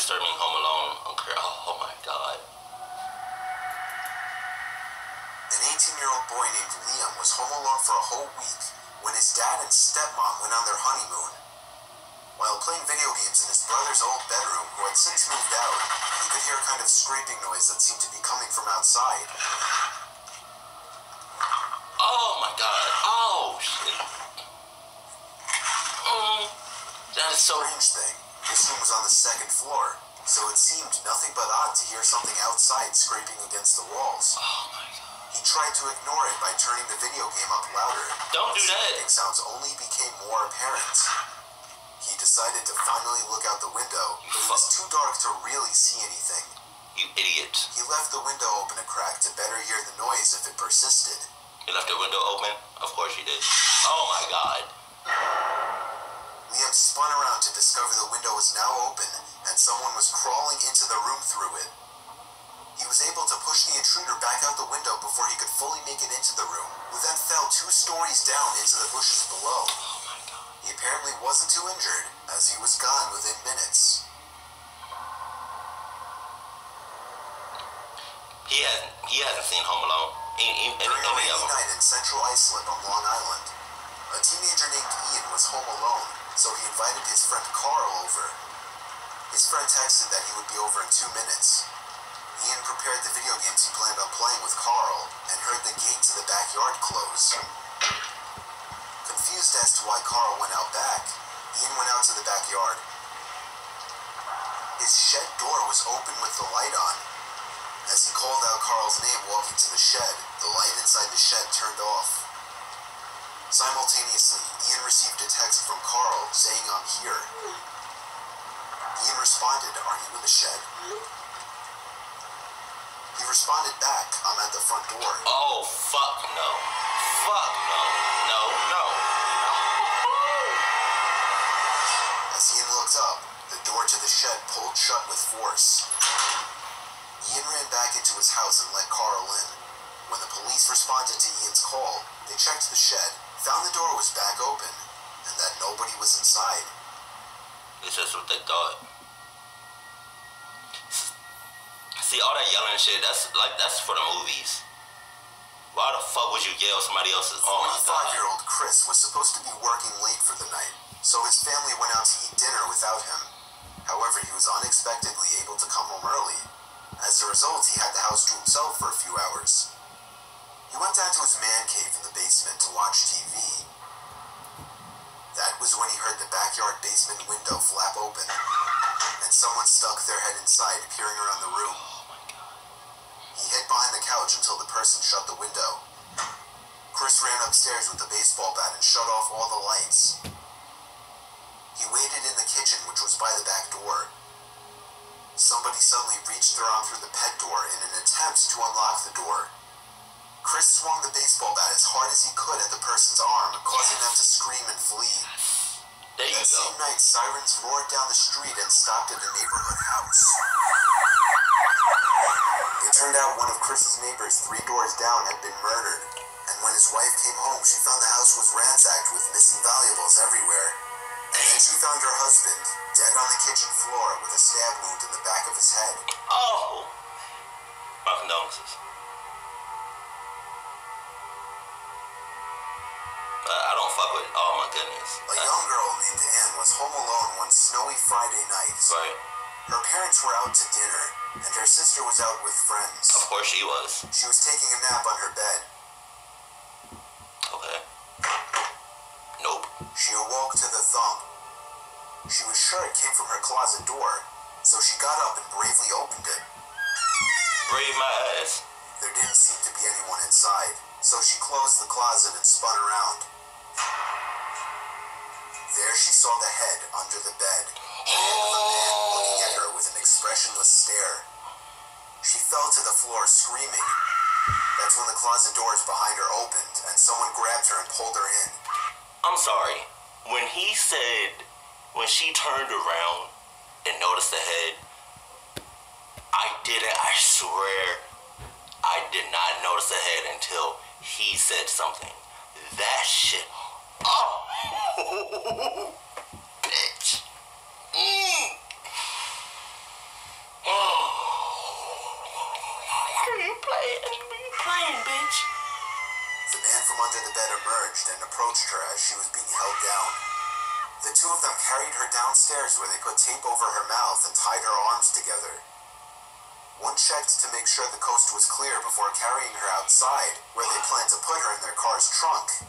disturbing Home Alone. Okay. Oh my God. An 18-year-old boy named Liam was home alone for a whole week when his dad and stepmom went on their honeymoon. While playing video games in his brother's old bedroom, who had since moved out, he could hear a kind of scraping noise that seemed to be coming from outside. Oh my God. Oh shit. That is so... Strange thing. This room was on the second floor, so it seemed nothing but odd to hear something outside scraping against the walls. Oh my God. He tried to ignore it by turning the video game up louder. Don't do that. Scraping sounds only became more apparent. He decided to finally look out the window, but it was too dark to really see anything. You idiot. He left the window open a crack to better hear the noise if it persisted. You left the window open? Of course you did. Oh my God. Liam spun around to discover the window was now open and someone was crawling into the room through it. He was able to push the intruder back out the window before he could fully make it into the room, who then fell 2 stories down into the bushes below. Oh my God. He apparently wasn't too injured, as he was gone within minutes. He hasn't seen Home Alone. During a rainy night in Central Islip on Long Island, a teenager named Ian was home alone, so he invited his friend Carl over. His friend texted that he would be over in 2 minutes. Ian prepared the video games he planned on playing with Carl and heard the gate to the backyard close. Confused as to why Carl went out back, Ian went out to the backyard. His shed door was open with the light on. As he called out Carl's name walking to the shed, the light inside the shed turned off. Simultaneously, Ian received a text from Carl saying, "I'm here." Ian responded, "Are you in the shed?" He responded back, "I'm at the front door." Oh, fuck no. Fuck no. No, no. As Ian looked up, the door to the shed pulled shut with force. Ian ran back into his house and let Carl in. When the police responded to Ian's call, they checked the shed, found the door was back open, and that nobody was inside. It's just what they thought. See, all that yelling shit, that's for the movies. Why the fuck would you yell somebody else's? Oh my God. 45-year-old Chris was supposed to be working late for the night, so his family went out to eat dinner without him. However, he was unexpectedly able to come home early. As a result, he had the house to himself for a few hours. He went down to his man cave in the basement to watch TV. That was when he heard the backyard basement window flap open, and someone stuck their head inside, peering around the room. He hid behind the couch until the person shut the window. Chris ran upstairs with a baseball bat and shut off all the lights. He waited in the kitchen, which was by the back door. Somebody suddenly reached their arm through the pet door in an attempt to unlock the door. Chris swung the baseball bat as hard as he could at the person's arm, causing them to scream and flee. There you That go. same night, sirens roared down the street and stopped at the neighborhood house. It turned out one of Chris's neighbors 3 doors down had been murdered, and when his wife came home, she found the house was ransacked with missing valuables everywhere. And then she found her husband, dead on the kitchen floor with a stab wound in the back of his head. Oh! My condolences. I don't fuck with. Oh my goodness. A young girl named Anne was home alone one snowy Friday night. Right. Her parents were out to dinner, and her sister was out with friends. Of course she was. She was taking a nap on her bed. Okay. Nope. She awoke to the thump. She was sure it came from her closet door, so she got up and bravely opened it. Brave my ass. There didn't seem to be anyone inside, so she closed the closet and spun around. There she saw the head under the bed, the head of a man looking at her with an expressionless stare. She fell to the floor screaming. That's when the closet doors behind her opened, and someone grabbed her and pulled her in. I'm sorry. When he said, when she turned around and noticed the head, I swear, I did not notice the head until he said something. That shit, oh, bitch. from under the bed emerged and approached her as she was being held down. The two of them carried her downstairs where they put tape over her mouth and tied her arms together. One checked to make sure the coast was clear before carrying her outside, where they planned to put her in their car's trunk.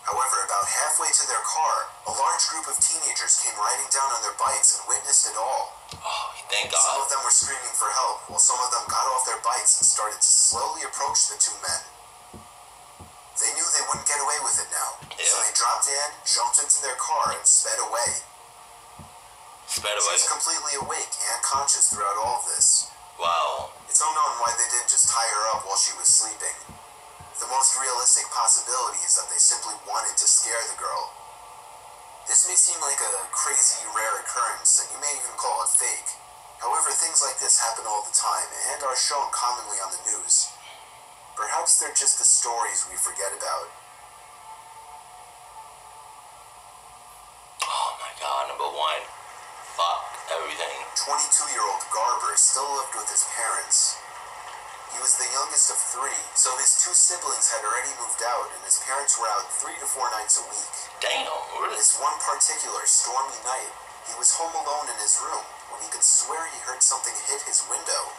However, about halfway to their car, a large group of teenagers came riding down on their bikes and witnessed it all. Oh, thank God. Some of them were screaming for help, while some of them got off their bikes and started to slowly approach the two men. They knew they wouldn't get away with it now, so they dropped in, jumped into their car, and sped away. Sped away? She was completely awake and conscious throughout all of this. Wow. It's unknown why they didn't just tie her up while she was sleeping. The most realistic possibility is that they simply wanted to scare the girl. This may seem like a crazy, rare occurrence, and you may even call it fake. However, things like this happen all the time and are shown commonly on the news. Perhaps they're just the stories we forget about. Oh my God, number one. Fuck everything. 22-year-old Garber still lived with his parents. He was the youngest of 3, so his 2 siblings had already moved out, and his parents were out 3 to 4 nights a week. Damn, really? This one particular stormy night, he was home alone in his room when he could swear he heard something hit his window.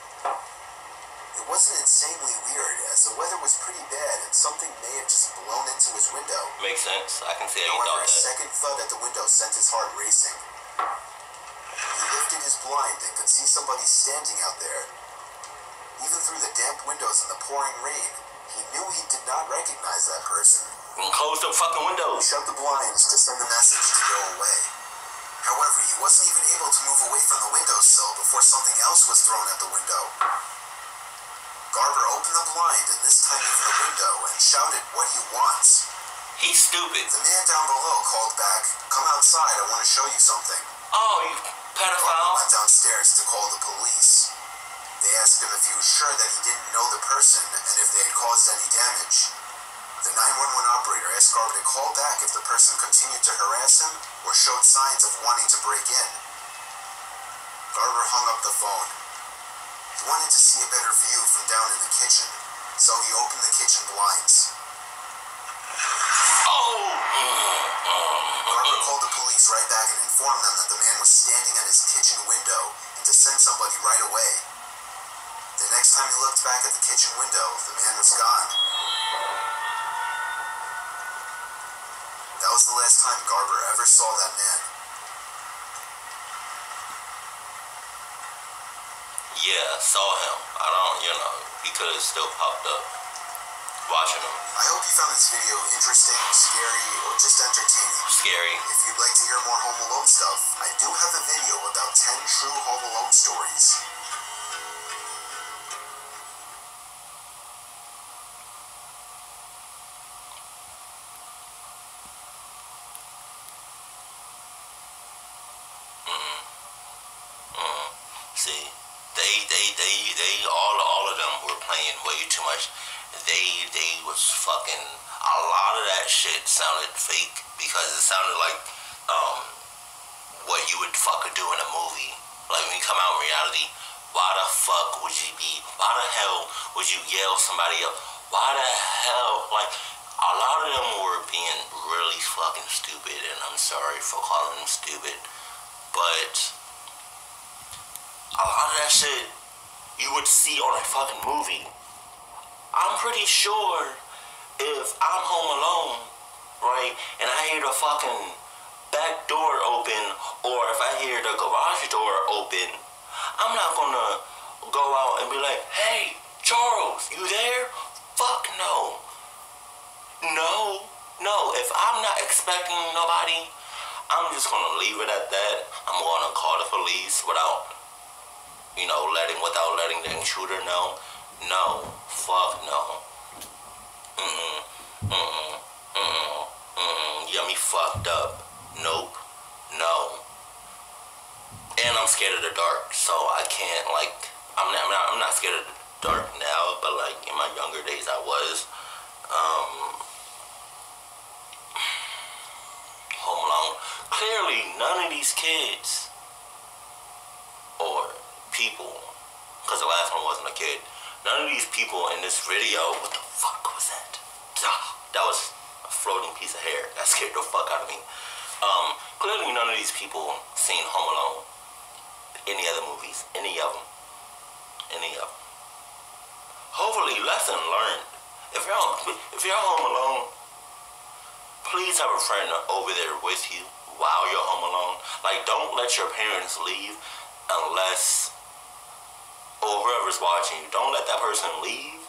It wasn't insanely weird, as the weather was pretty bad and something may have just blown into his window. Makes sense. I can see how you However, thought a that. second thud at the window sent his heart racing. He lifted his blind and could see somebody standing out there. Even through the damp windows and the pouring rain, he knew he did not recognize that person. And close the fucking He windows. shut the blinds to send the message to go away. However, he wasn't even able to move away from the windowsill before something else was thrown at the window. Garber opened the blind, and this time even the window, and shouted what he wants. He's stupid. The man down below called back, "Come outside, I want to show you something." Oh, you Garber pedophile. went downstairs to call the police. They asked him if he was sure that he didn't know the person and if they had caused any damage. The 911 operator asked Garber to call back if the person continued to harass him or showed signs of wanting to break in. Garber hung up the phone. He wanted to see a better view from down in the kitchen, so he opened the kitchen blinds. Oh. Garber called the police right back and informed them that the man was standing at his kitchen window and to send somebody right away. The next time he looked back at the kitchen window, the man was gone. That was the last time Garber ever saw that man. Yeah, saw him. I don't, he could have still popped up watching him. I hope you found this video interesting, scary, or just entertaining. Scary. If you'd like to hear more Home Alone stuff, I do have a video about 10 true Home Alone stories. See, they all of them were playing way too much. They was fucking, a lot of that shit sounded fake because it sounded like what you would fucking do in a movie. Like when you come out in reality, why the hell would you yell somebody up? Why the hell, like, a lot of them were being really fucking stupid, and I'm sorry for calling them stupid, but a lot of that shit you would see on a fucking movie. I'm pretty sure if I'm home alone, right, and I hear the fucking back door open, or if I hear the garage door open, I'm not gonna go out and be like, "Hey, Charles, you there?" Fuck no. No. If I'm not expecting nobody, I'm just gonna leave it at that. I'm gonna call the police without letting the intruder know. No. Fuck no. You got me fucked up. Nope. No. And I'm scared of the dark, so I can't, I'm not scared of the dark now, but in my younger days I was. Home Alone. Clearly, none of these kids or people, because the last one wasn't a kid, none of these people in this video, what the fuck was that? That was a floating piece of hair. That scared the fuck out of me. Clearly none of these people seen Home Alone. Any other movies. Any of them. Hopefully, lesson learned. If you're home alone, please have a friend over there with you while you're home alone. Like, don't let your parents leave unless, or whoever's watching you, don't let that person leave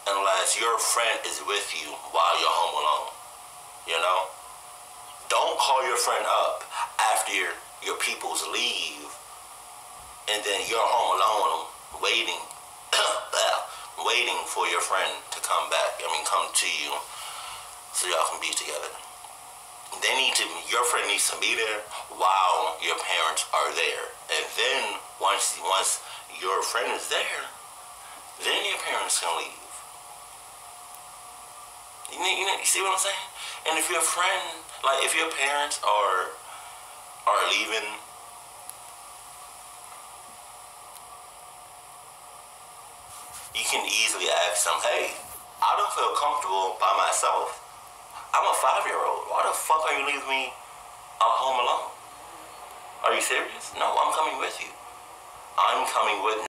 unless your friend is with you while you're home alone. You know? Don't call your friend up after your peoples leave and then you're home alone waiting for your friend to come to you so y'all can be together. Your friend needs to be there while your parents are there. And then once your friend is there, then your parents can leave. You see what I'm saying? And if your friend, like if your parents are leaving, you can easily ask them, hey, I don't feel comfortable by myself. I'm a 5-year-old. Why the fuck are you leaving me at home alone? Are you serious? No, I'm coming with you. I'm coming with,